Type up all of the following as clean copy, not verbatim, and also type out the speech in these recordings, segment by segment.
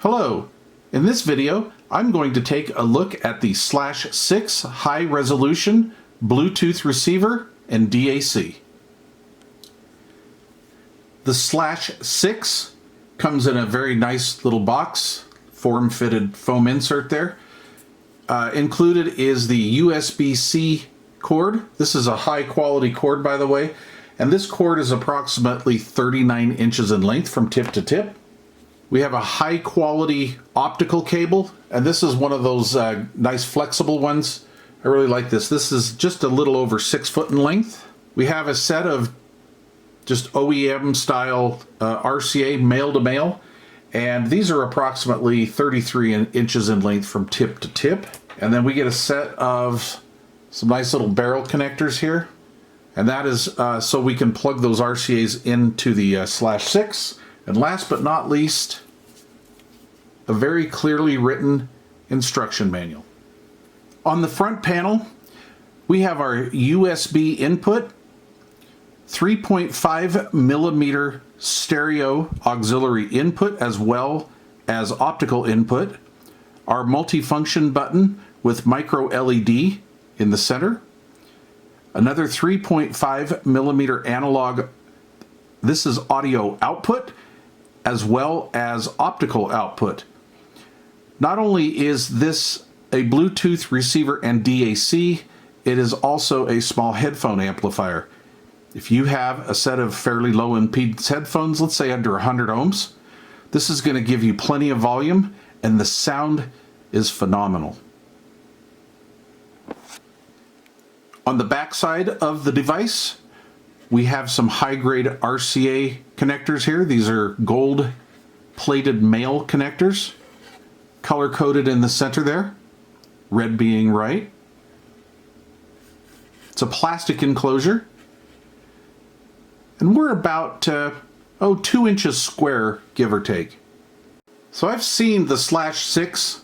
Hello! In this video, I'm going to take a look at the /6 high resolution Bluetooth receiver and DAC. The /6 comes in a very nice little box, form-fitted foam insert there. Included is the USB-C cord. This is a high quality cord, by the way, and this cord is approximately 39 inches in length from tip to tip. We have a high quality optical cable, and this is one of those nice flexible ones. I really like this. This is just a little over 6 foot in length. We have a set of just OEM style RCA male to male, and these are approximately 33 inches in length from tip to tip. And then we get a set of some nice little barrel connectors here, and that is so we can plug those RCAs into the /6. And last but not least, a very clearly written instruction manual. On the front panel, we have our USB input, 3.5 millimeter stereo auxiliary input, as well as optical input, our multifunction button with micro LED in the center, another 3.5 millimeter analog, this is audio output, as well as optical output. Not only is this a Bluetooth receiver and DAC, it is also a small headphone amplifier. If you have a set of fairly low impedance headphones, let's say under 100 ohms, this is going to give you plenty of volume, and the sound is phenomenal. On the back side of the device, we have some high-grade RCA connectors here. These are gold-plated male connectors, color-coded in the center there, red being right. It's a plastic enclosure, and we're about 2 inches square, give or take. So I've seen the /6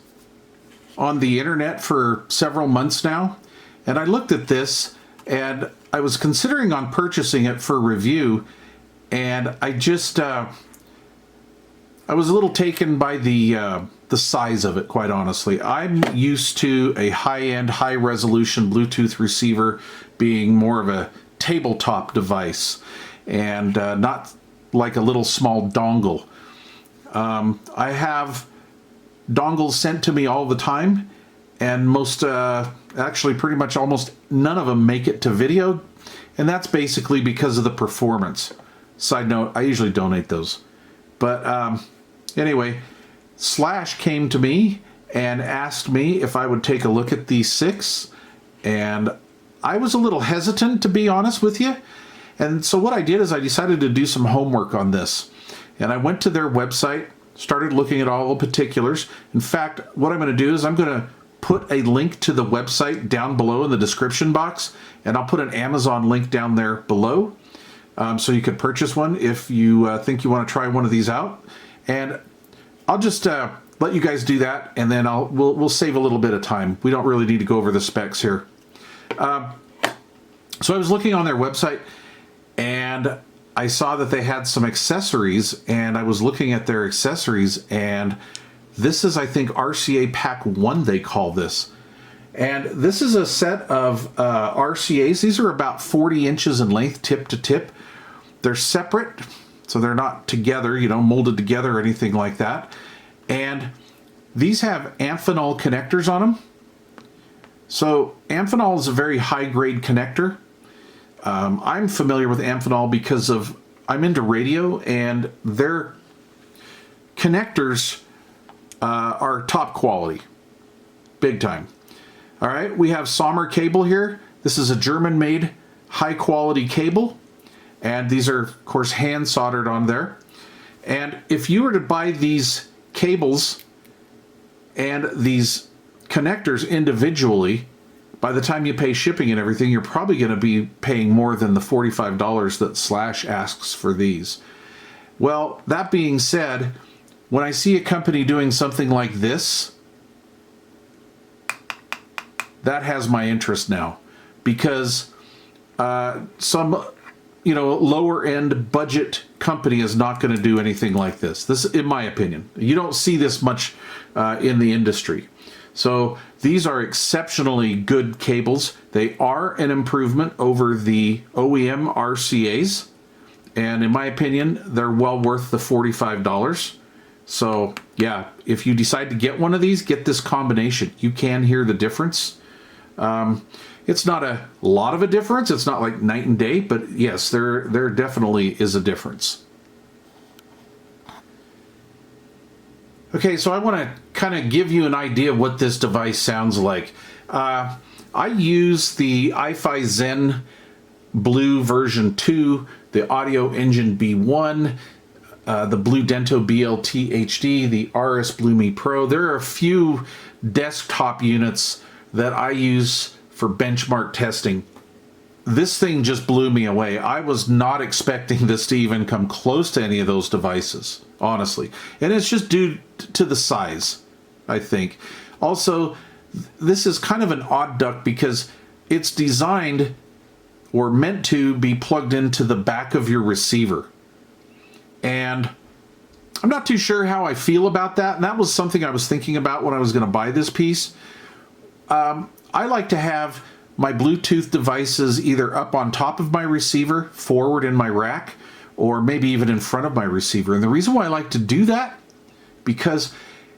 on the internet for several months now, and I looked at this and I was considering on purchasing it for review, and I just I was a little taken by the size of it, quite honestly. I'm used to a high-end, high-resolution Bluetooth receiver being more of a tabletop device, and not like a little small dongle. I have dongles sent to me all the time, and actually pretty much almost none of them make it to video, and that's basically because of the performance. Side note, I usually donate those. But anyway, Slash came to me and asked me if I would take a look at the 6, and I was a little hesitant, to be honest with you. And so what I did is I decided to do some homework on this, and I went to their website, started looking at all the particulars. In fact, what I'm going to do is I'm going to put a link to the website down below in the description box, and I'll put an Amazon link down there below, so you could purchase one if you think you want to try one of these out. And I'll just let you guys do that, and then we'll save a little bit of time. We don't really need to go over the specs here. So I was looking on their website, and I saw that they had some accessories, and I was looking at their accessories, and this is, I think, RCA Pack 1, they call this. And this is a set of RCAs. These are about 40 inches in length, tip to tip. They're separate, so they're not together, molded together or anything like that. And these have Amphenol connectors on them. So Amphenol is a very high-grade connector. I'm familiar with Amphenol because I'm into radio, and their connectors are top quality, big time. All right, we have Sommer cable here. This is a German-made high-quality cable, and these are, of course, hand soldered on there. And if you were to buy these cables and these connectors individually, by the time you pay shipping and everything, you're probably going to be paying more than the $45 that Slash asks for these. Well, that being said, when I see a company doing something like this, that has my interest now, because some lower end budget company is not going to do anything like this. This, in my opinion, you don't see this much in the industry. So these are exceptionally good cables. They are an improvement over the OEM RCAs. And in my opinion, they're well worth the $45. So yeah, if you decide to get one of these, get this combination. You can hear the difference. It's not a lot of a difference. It's not like night and day, but yes, there definitely is a difference. Okay, so I want to kind of give you an idea of what this device sounds like. I use the iFi Zen Blue version 2, the Audio Engine B1, the Blue Dento BLT-HD, the RS Blumi Pro. There are a few desktop units that I use for benchmark testing. This thing just blew me away. I was not expecting this to even come close to any of those devices, honestly. And it's just due to the size, I think. Also, this is kind of an odd duct because it's designed or meant to be plugged into the back of your receiver. And I'm not too sure how I feel about that. And that was something I was thinking about when I was going to buy this piece. I like to have my Bluetooth devices either up on top of my receiver, forward in my rack, or maybe even in front of my receiver. And the reason why I like to do that, because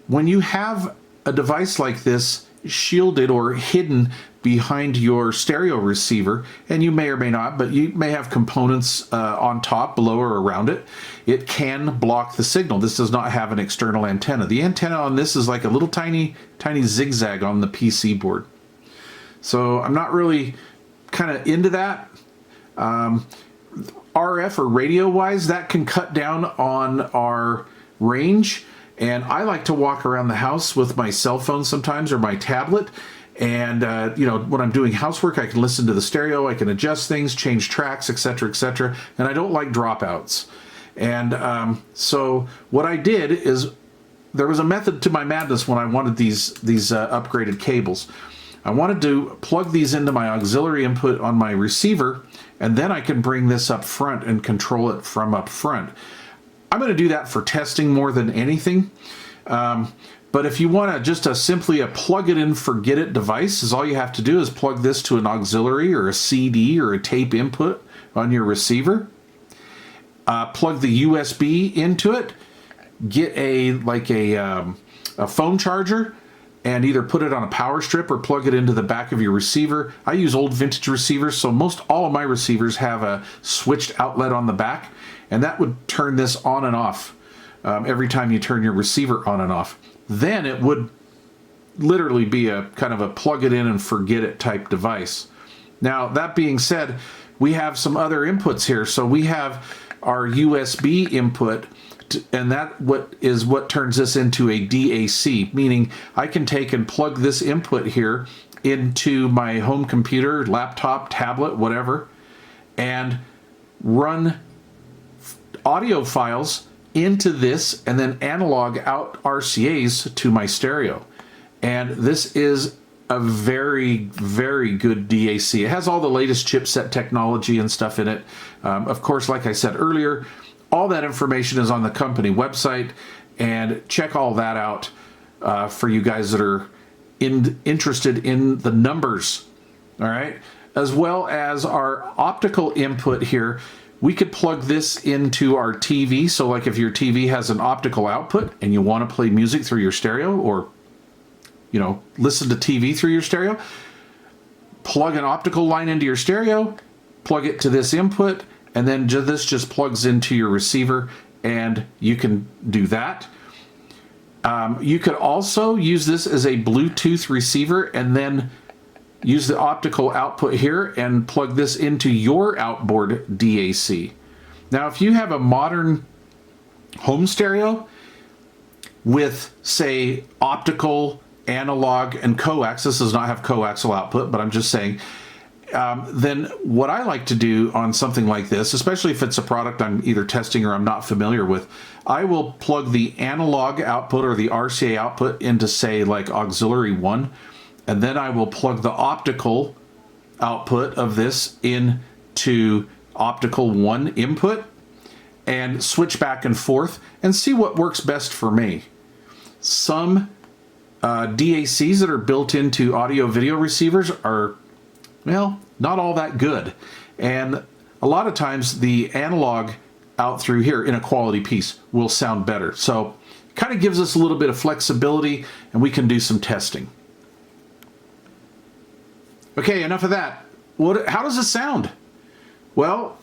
when you have a device like this shielded or hidden behind your stereo receiver, and you may or may not, but you may have components on top, below, or around it, it can block the signal. This does not have an external antenna. The antenna on this is like a little tiny zigzag on the PC board. So I'm not really kind of into that. RF or radio wise, that can cut down on our range. And I like to walk around the house with my cell phone sometimes, or my tablet. And, when I'm doing housework, I can listen to the stereo, I can adjust things, change tracks, etc., etc. And I don't like dropouts. And so what I did is, there was a method to my madness when I wanted these upgraded cables. I wanted to plug these into my auxiliary input on my receiver, and then I can bring this up front and control it from up front. I'm going to do that for testing more than anything. But if you want to just simply a plug it in, forget it device, is all you have to do is plug this to an auxiliary or a CD or a tape input on your receiver. Plug the USB into it. Get a phone charger and either put it on a power strip or plug it into the back of your receiver. I use old vintage receivers, so most all of my receivers have a switched outlet on the back, and that would turn this on and off every time you turn your receiver on and off. Then it would literally be a kind of a plug it in and forget it type device. Now, that being said, we have some other inputs here. So we have our USB input, and that what turns this into a DAC, meaning I can take and plug this input here into my home computer, laptop, tablet, whatever, and run audio files into this and then analog out RCAs to my stereo. And this is a very, very good DAC. It has all the latest chipset technology and stuff in it. Of course, like I said earlier, all that information is on the company website, and check all that out for you guys that are interested in the numbers, all right? As well as our optical input here. We could plug this into our TV. So like if your TV has an optical output and you want to play music through your stereo, or listen to TV through your stereo, plug an optical line into your stereo, plug it to this input, and then this just plugs into your receiver, and you can do that. You could also use this as a Bluetooth receiver and then use the optical output here and plug this into your outboard DAC. Now, if you have a modern home stereo with, say, optical, analog, and coax, this does not have coaxial output, but I'm just saying, then what I like to do on something like this, especially if it's a product I'm either testing or I'm not familiar with, I will plug the analog output or the RCA output into, say, like auxiliary 1, and then I will plug the optical output of this into optical 1 input and switch back and forth and see what works best for me. Some DACs that are built into audio video receivers are, well, not all that good. And a lot of times the analog out through here in a quality piece will sound better. So it kind of gives us a little bit of flexibility and we can do some testing. Okay, enough of that. How does it sound? Well,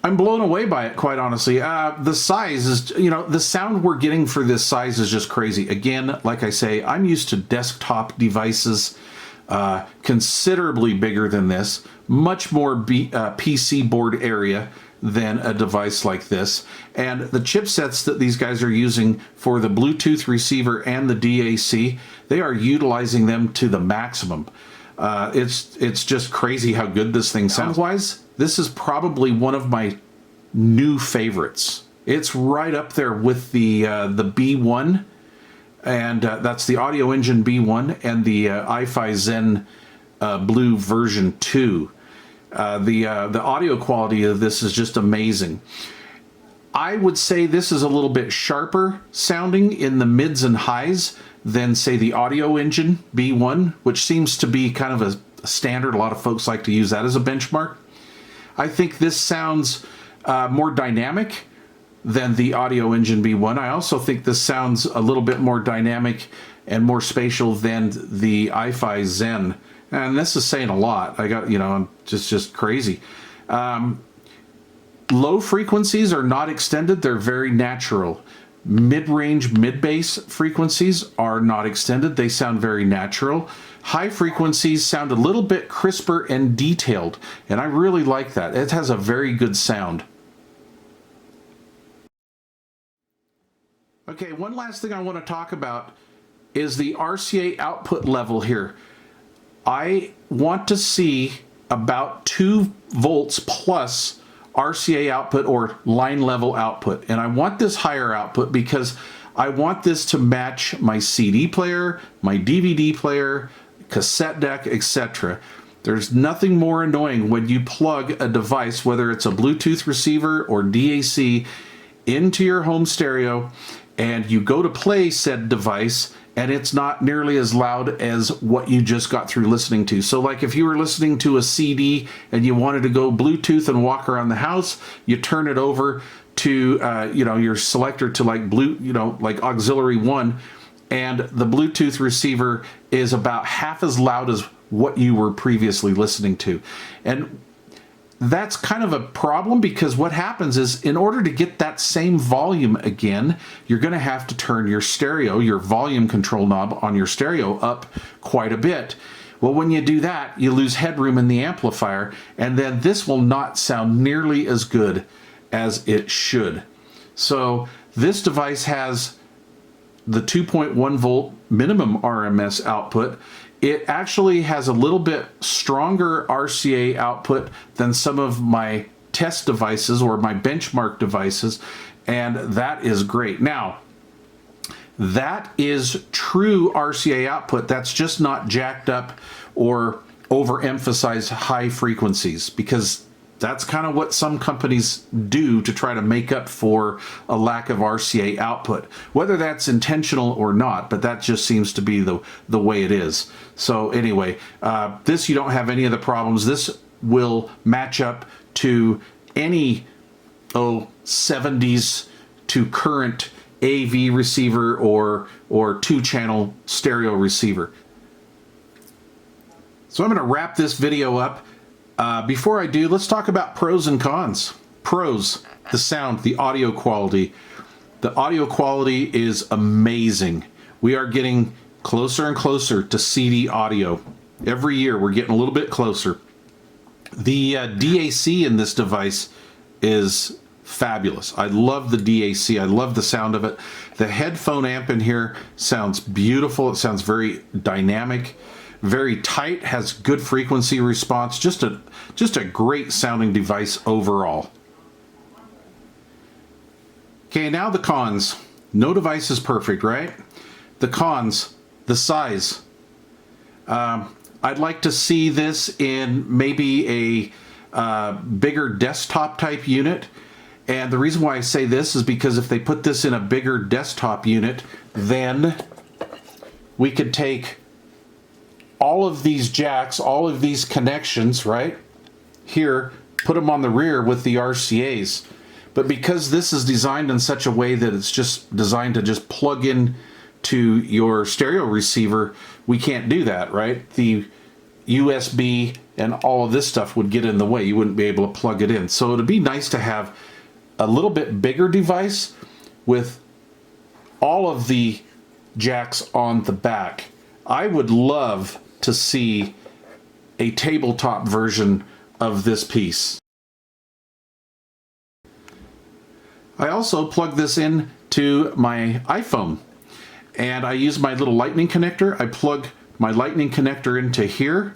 I'm blown away by it, quite honestly. The size is, the sound we're getting for this size is just crazy. Again, like I say, I'm used to desktop devices considerably bigger than this, much more PC board area than a device like this. And the chipsets that these guys are using for the Bluetooth receiver and the DAC, they are utilizing them to the maximum. It's just crazy how good this thing sounds. Wise, this is probably one of my new favorites. It's right up there with the B1, and that's the Audio Engine B1 and the iFi Zen Blue version 2. The audio quality of this is just amazing. I would say this is a little bit sharper sounding in the mids and highs than, say, the Audio Engine B1, which seems to be kind of a standard. A lot of folks like to use that as a benchmark. I think this sounds more dynamic than the Audio Engine B1. I also think this sounds a little bit more dynamic and more spatial than the iFi Zen. And this is saying a lot. I got, I'm just crazy. Low frequencies are not extended. They're very natural. Mid-range, mid-bass frequencies are not extended. They sound very natural. High frequencies sound a little bit crisper and detailed, and I really like that. It has a very good sound. Okay, one last thing I want to talk about is the RCA output level here. I want to see about 2 volts plus RCA output or line level output. And I want this higher output because I want this to match my CD player, my DVD player, cassette deck, etc. There's nothing more annoying when you plug a device, whether it's a Bluetooth receiver or DAC, into your home stereo and you go to play said device and it's not nearly as loud as what you just got through listening to. So like if you were listening to a CD and you wanted to go Bluetooth and walk around the house, you turn it over to your selector to like like auxiliary 1, and the Bluetooth receiver is about half as loud as what you were previously listening to. And that's kind of a problem because what happens is in order to get that same volume again, you're going to have to turn your stereo, your volume control knob on your stereo up quite a bit. Well, when you do that, you lose headroom in the amplifier, and then this will not sound nearly as good as it should. So this device has the 2.1 volt minimum RMS output. It actually has a little bit stronger RCA output than some of my test devices or my benchmark devices, and that is great. Now, that is true RCA output. That's just not jacked up or overemphasized high frequencies, because that's kind of what some companies do to try to make up for a lack of RCA output, whether that's intentional or not, but that just seems to be the way it is. So anyway, this, you don't have any of the problems. This will match up to any 70s to current AV receiver or 2-channel stereo receiver. So I'm going to wrap this video up. Before I do, let's talk about pros and cons. Pros, the sound, the audio quality. The audio quality is amazing. We are getting closer and closer to CD audio. Every year we're getting a little bit closer. The DAC in this device is fabulous. I love the DAC. I love the sound of it. The headphone amp in here sounds beautiful. It sounds very dynamic, very tight, has good frequency response. Just a great sounding device overall. Okay, now the cons. No device is perfect, right? The cons, the size. I'd like to see this in maybe bigger desktop type unit. And the reason why I say this is because if they put this in a bigger desktop unit, then we could take all of these jacks, all of these connections, right here, put them on the rear with the RCAs. But because this is designed in such a way that it's just designed to just plug in to your stereo receiver, we can't do that, right? The USB and all of this stuff would get in the way. You wouldn't be able to plug it in. So it'd be nice to have a little bit bigger device with all of the jacks on the back. I would love to see a tabletop version of this piece. I also plug this in to my iPhone, and I use my little lightning connector. I plug my lightning connector into here,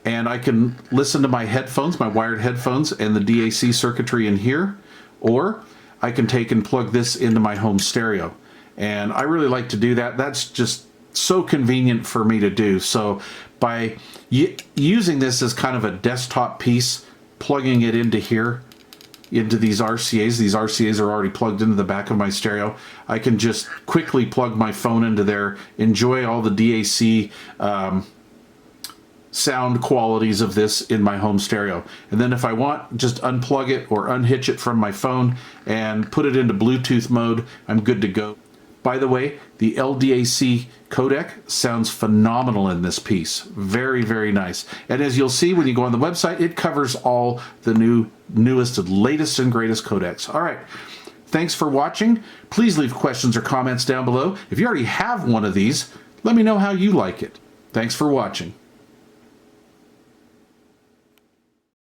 and I can listen to my headphones, my wired headphones, and the DAC circuitry in here, or I can take and plug this into my home stereo. And I really like to do that. That's just so convenient for me to do. So by using this as kind of a desktop piece, plugging it into here, into these RCAs are already plugged into the back of my stereo. I can just quickly plug my phone into there, enjoy all the DAC sound qualities of this in my home stereo. And then if I want, just unplug it or unhitch it from my phone and put it into Bluetooth mode, I'm good to go. By the way, the LDAC codec sounds phenomenal in this piece. Very, very nice. And as you'll see when you go on the website, it covers all the newest, latest, and greatest codecs. All right. Thanks for watching. Please leave questions or comments down below. If you already have one of these, let me know how you like it. Thanks for watching.